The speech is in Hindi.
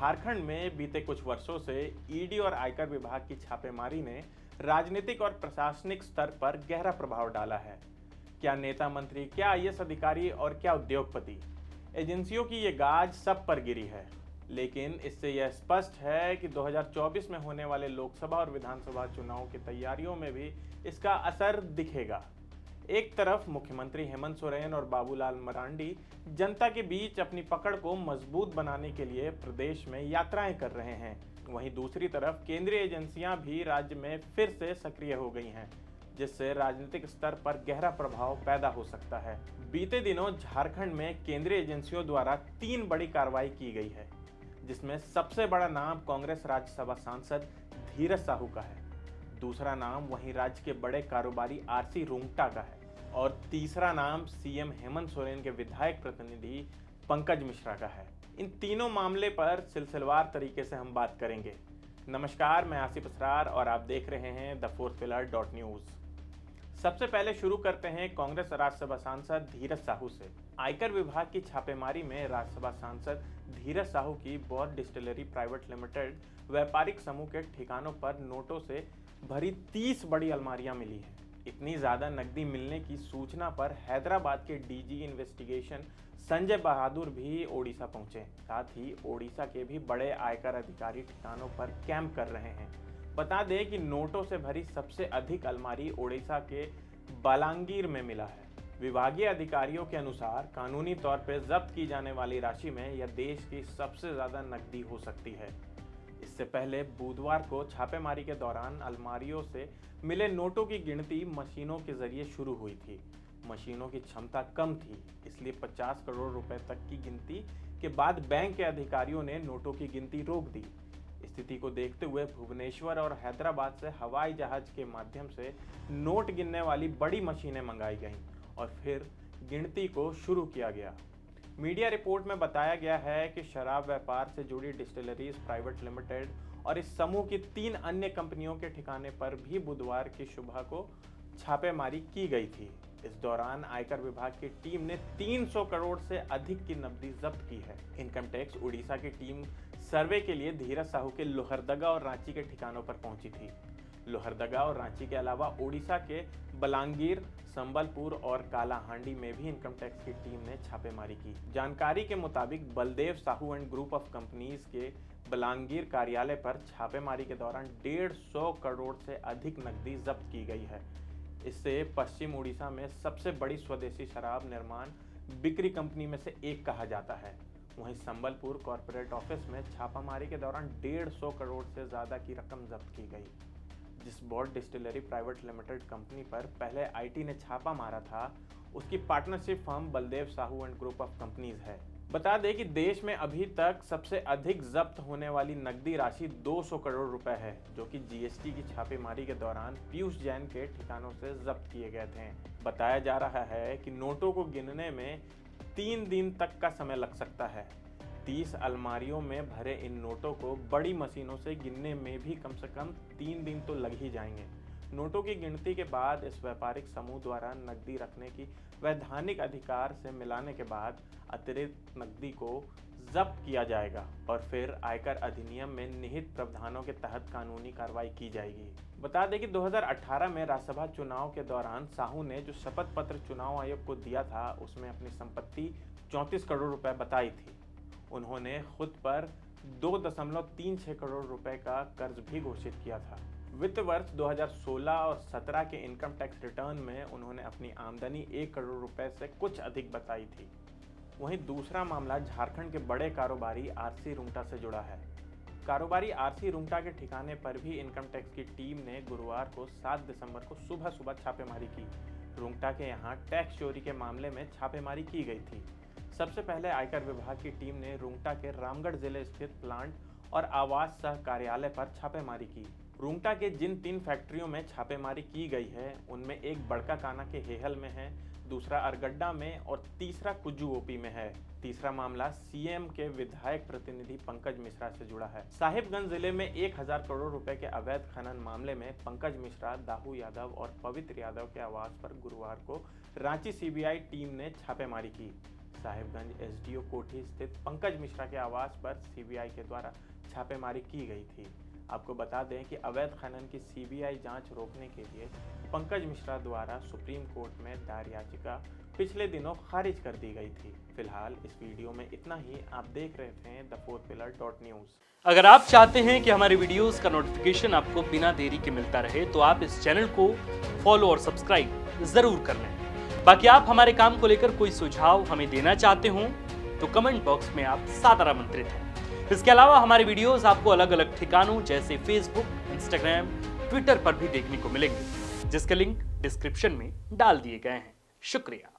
झारखंड में बीते कुछ वर्षों से ईडी और आयकर विभाग की छापेमारी ने राजनीतिक और प्रशासनिक स्तर पर गहरा प्रभाव डाला है। क्या नेता मंत्री, क्या आईएएस अधिकारी और क्या उद्योगपति, एजेंसियों की ये गाज सब पर गिरी है। लेकिन इससे यह स्पष्ट है कि 2024 में होने वाले लोकसभा और विधानसभा चुनाव की तैयारियों में भी इसका असर दिखेगा। एक तरफ मुख्यमंत्री हेमंत सोरेन और बाबूलाल मरांडी जनता के बीच अपनी पकड़ को मजबूत बनाने के लिए प्रदेश में यात्राएं कर रहे हैं, वहीं दूसरी तरफ केंद्रीय एजेंसियां भी राज्य में फिर से सक्रिय हो गई हैं, जिससे राजनीतिक स्तर पर गहरा प्रभाव पैदा हो सकता है। बीते दिनों झारखंड में केंद्रीय एजेंसियों द्वारा 3 बड़ी कार्रवाई की गई है, जिसमें सबसे बड़ा नाम कांग्रेस राज्यसभा सांसद धीरज साहू का है, दूसरा नाम वहीं राज्य के बड़े कारोबारी आरसी रुंगटा का है और तीसरा नाम सीएम हेमंत सोरेन के विधायक प्रतिनिधि पंकज मिश्रा का है। इन तीनों मामले पर सिलसिलेवार तरीके से हम बात करेंगे। नमस्कार, मैं आसिफ असरार और आप देख रहे हैं द फोर्थ पिलर .न्यूज। सबसे पहले शुरू करते हैं कांग्रेस राज्यसभा सांसद धीरज साहू से। आयकर विभाग की छापेमारी में राज्यसभा सांसद धीरज साहू की बौद्ध डिस्टिलरी प्राइवेट लिमिटेड व्यापारिक समूह के ठिकानों पर नोटों से भरी 30 बड़ी अलमारियां मिली हैं। इतनी ज्यादा नकदी मिलने की सूचना पर हैदराबाद के डीजी इन्वेस्टिगेशन संजय बहादुर भी ओडिशा पहुंचे। साथ ही ओडिशा के भी बड़े आयकर अधिकारी ठिकानों पर कैंप कर रहे हैं। बता दें कि नोटों से भरी सबसे अधिक अलमारी ओडिशा के बलांगीर में मिला है। विभागीय अधिकारियों के अनुसार कानूनी तौर पर जब्त की जाने वाली राशि में यह देश की सबसे ज्यादा नकदी हो सकती है। इससे पहले बुधवार को छापेमारी के दौरान अलमारियों से मिले नोटों की गिनती मशीनों के जरिए शुरू हुई थी। मशीनों की क्षमता कम थी, इसलिए 50 करोड़ रुपए तक की गिनती के बाद बैंक के अधिकारियों ने नोटों की गिनती रोक दी। स्थिति को देखते हुए भुवनेश्वर और हैदराबाद से हवाई जहाज के माध्यम से नोट गिनने वाली बड़ी मशीनें मंगाई गईं और फिर गिनती को शुरू किया गया। मीडिया रिपोर्ट में बताया गया है कि शराब व्यापार से जुड़ी डिस्टिलरीज प्राइवेट लिमिटेड और इस समूह की 3 अन्य कंपनियों के ठिकाने पर भी बुधवार की सुबह को छापेमारी की गई थी। इस दौरान आयकर विभाग की टीम ने 300 करोड़ से अधिक की नकदी जब्त की है। इनकम टैक्स उड़ीसा की टीम सर्वे के लिए धीरज साहू के लोहरदगा और रांची के ठिकानों पर पहुंची थी। लोहरदगा और रांची के अलावा ओडिशा के बलांगीर, संबलपुर और कालाहांडी में भी इनकम टैक्स की टीम ने छापेमारी की। जानकारी के मुताबिक Baldev Sahu and group of companies के बलांगीर कार्यालय पर छापेमारी के दौरान 150 करोड़ से अधिक नकदी जब्त की गई है। इससे पश्चिम उड़ीसा में सबसे बड़ी स्वदेशी शराब निर्माण बिक्री कंपनी में से एक कहा जाता है। वहीं संबलपुर कॉर्पोरेट ऑफिस में छापामारी के दौरान 150 करोड़ से ज्यादा की रकम जब्त की गई। जिस बौद्ध डिस्टिलरी प्राइवेट लिमिटेड कंपनी पर पहले आईटी ने छापा मारा था, उसकी partnership firm Baldev Sahu and group of companies है। बता दें कि देश में अभी तक सबसे अधिक जब्त होने वाली नकदी राशि 200 करोड़ रुपए है, जो कि जीएसटी की छापेमारी के दौरान पीयूष जैन के ठिकानों से जब्त किए गए थे। बताया जा रहा है कि नोटों को गिनने में 3 दिन तक का समय लग सकता है। 30 अलमारियों में भरे इन नोटों को बड़ी मशीनों से गिनने में भी कम से कम 3 दिन तो लग ही जाएंगे। नोटों की गिनती के बाद इस व्यापारिक समूह द्वारा नकदी रखने की वैधानिक अधिकार से मिलाने के बाद अतिरिक्त नकदी को जब्त किया जाएगा और फिर आयकर अधिनियम में निहित प्रावधानों के तहत कानूनी कार्रवाई की जाएगी। बता दें कि 2018 में राज्यसभा चुनाव के दौरान साहू ने जो शपथ पत्र चुनाव आयोग को दिया था, उसमें अपनी संपत्ति 34 करोड़ रुपए बताई थी। उन्होंने खुद पर 2.36 करोड़ रुपए का कर्ज भी घोषित किया था। वित्त वर्ष 2016 और 17 के इनकम टैक्स रिटर्न में उन्होंने अपनी आमदनी 1 करोड़ रुपए से कुछ अधिक बताई थी। वहीं दूसरा मामला झारखंड के बड़े कारोबारी आरसी रुंगटा से जुड़ा है। कारोबारी आरसी रुंगटा के ठिकाने पर भी इनकम टैक्स की टीम ने गुरुवार को 7 दिसंबर को सुबह सुबह छापेमारी की। रुंगटा के यहाँ टैक्स चोरी के मामले में छापेमारी की गई थी। सबसे पहले आयकर विभाग की टीम ने रुंगटा के रामगढ़ जिले स्थित प्लांट और आवास सह कार्यालय पर छापेमारी की। रुंगटा के जिन 3 फैक्ट्रियों में छापेमारी की गई है, उनमें एक बड़का काना के हेहल में है, दूसरा अरगड्डा में और तीसरा कुज्जू ओपी में है। तीसरा मामला सीएम के विधायक प्रतिनिधि पंकज मिश्रा से जुड़ा है। साहिबगंज जिले में 1000 करोड़ रुपए के अवैध खनन मामले में पंकज मिश्रा, दाहू यादव और पवित्र यादव के आवास पर गुरुवार को रांची सीबीआई टीम ने छापेमारी की। साहिबगंज एसडीओ कोठी स्थित पंकज मिश्रा के आवास पर सीबीआई के द्वारा छापेमारी की गई थी। आपको बता दें कि अवैध खनन की सीबीआई जांच रोकने के लिए पंकज मिश्रा द्वारा सुप्रीम कोर्ट में दायर याचिका पिछले दिनों खारिज कर दी गई थी। फिलहाल इस वीडियो में इतना ही। आप देख रहे थे thefourthpillar.news। अगर आप चाहते हैं कि हमारे वीडियोस का नोटिफिकेशन आपको बिना देरी के मिलता रहे तो आप इस चैनल को फॉलो और सब्सक्राइब जरूर कर लें। बाकी आप हमारे काम को लेकर कोई सुझाव हमें देना चाहते हो तो कमेंट बॉक्स में आप सादर आमंत्रित हैं। इसके अलावा हमारे वीडियोस आपको अलग अलग ठिकानों जैसे फेसबुक, इंस्टाग्राम, ट्विटर पर भी देखने को मिलेंगे, जिसके लिंक डिस्क्रिप्शन में डाल दिए गए हैं। शुक्रिया।